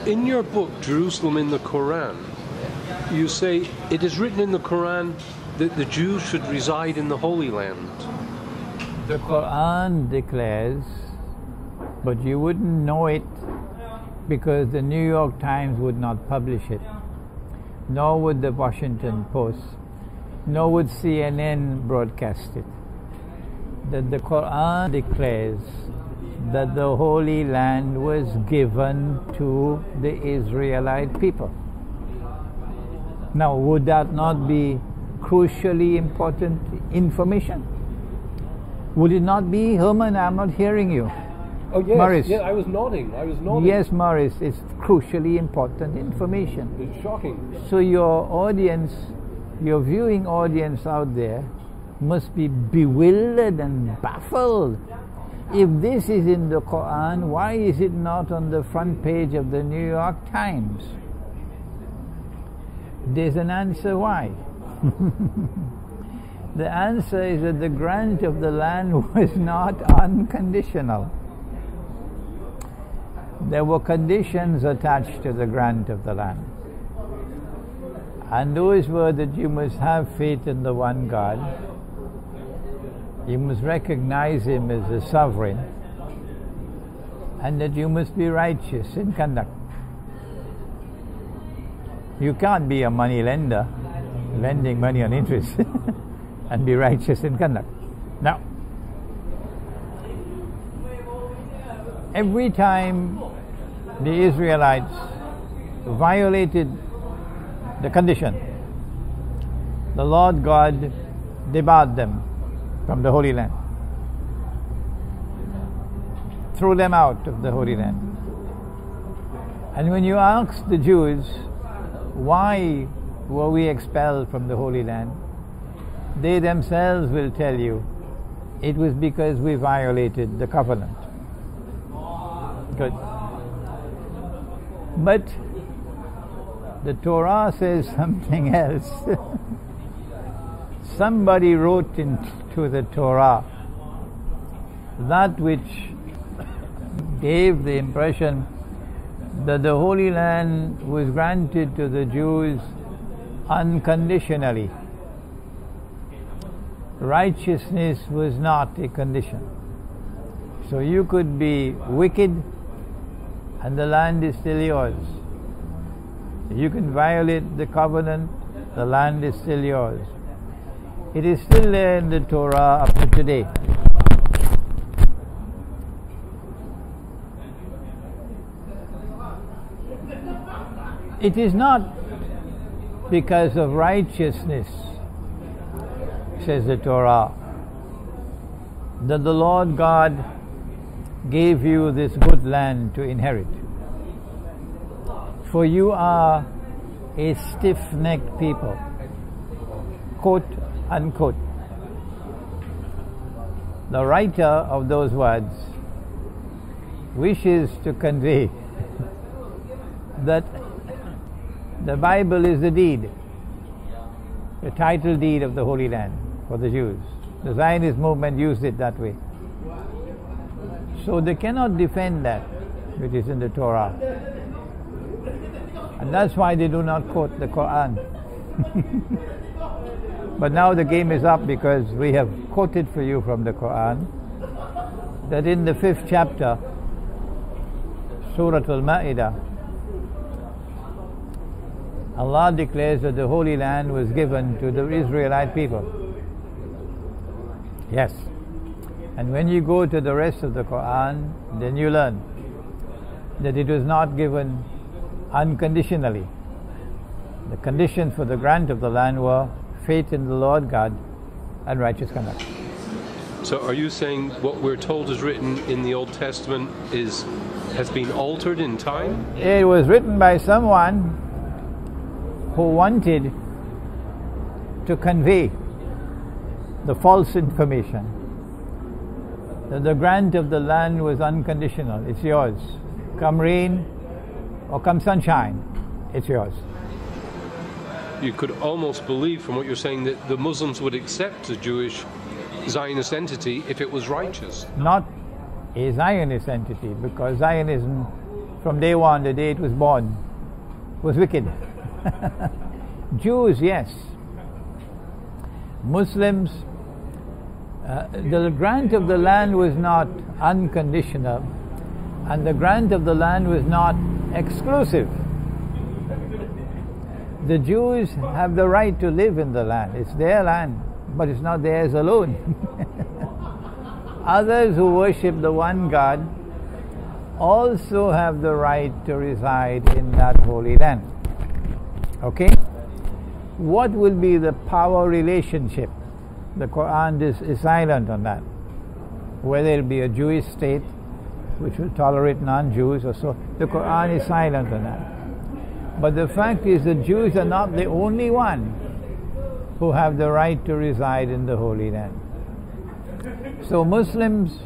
In your book, Jerusalem in the Coran, you say it is written in the Quran that the Jews should reside in the Holy Land. The Quran declares, but you wouldn't know it because the New York Times would not publish it, nor would the Washington Post, nor would CNN broadcast it. That the Quran declares that the Holy Land was given to the Israelite people. Now, would that not be crucially important information? Would it not be, Herman? I'm not hearing you. Oh yes, Morris. Yeah, I was nodding. Yes, Morris, it's crucially important information. It's shocking. So your audience, your viewing audience out there must be bewildered and baffled. If this is in the Quran, why is it not on the front page of the New York Times? There's an answer why. The answer is that the grant of the land was not unconditional. There were conditions attached to the grant of the land. And those were that you must have faith in the one God. You must recognize Him as the sovereign. And that you must be righteous in conduct. You can't be a money lender, lending money on interest, and be righteous in conduct. Now, every time the Israelites violated the condition, the Lord God debarred them from the Holy Land, threw them out of the Holy Land. And when you ask the Jews, why were we expelled from the Holy Land? They themselves will tell you, it was because we violated the covenant. Good. But the Torah says something else. Somebody wrote into the Torah that which gave the impression that the Holy Land was granted to the Jews unconditionally. Righteousness was not a condition. So you could be wicked and the land is still yours. You can violate the covenant, the land is still yours. It is still there in the Torah up to today. It is not because of righteousness, says the Torah, that the Lord God gave you this good land to inherit. For you are a stiff-necked people, quote unquote. The writer of those words wishes to convey that the Bible is the deed, the title deed of the Holy Land for the Jews. The Zionist movement used it that way. So they cannot defend that which is in the Torah. And that's why they do not quote the Quran. But now the game is up because we have quoted for you from the Quran that in the 5th chapter, Surah Al-Ma'idah, Allah declares that the Holy Land was given to the Israelite people. Yes. And when you go to the rest of the Quran, then you learn that it was not given unconditionally. The conditions for the grant of the land were faith in the Lord God and righteous conduct. So are you saying what we're told is written in the Old Testament has been altered in time? It was written by someone who wanted to convey the false information that the grant of the land was unconditional. It's yours. Come rain or come sunshine, it's yours. You could almost believe from what you're saying that the Muslims would accept a Jewish Zionist entity if it was righteous. Not a Zionist entity, because Zionism from day one, the day it was born, was wicked. Jews, yes. Muslims, the grant of the land was not unconditional, and the grant of the land was not exclusive. The Jews have the right to live in the land. It's their land, but it's not theirs alone. Others who worship the one God also have the right to reside in that holy land. Okay? What will be the power relationship? The Quran is silent on that. Whether it will be a Jewish state which will tolerate non-Jews or so, the Quran is silent on that. But the fact is, the Jews are not the only one who have the right to reside in the Holy Land. So Muslims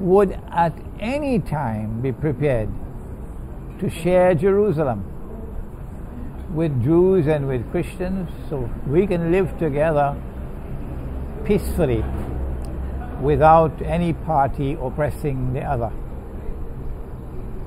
would at any time be prepared to share Jerusalem with Jews and with Christians, so we can live together peacefully without any party oppressing the other.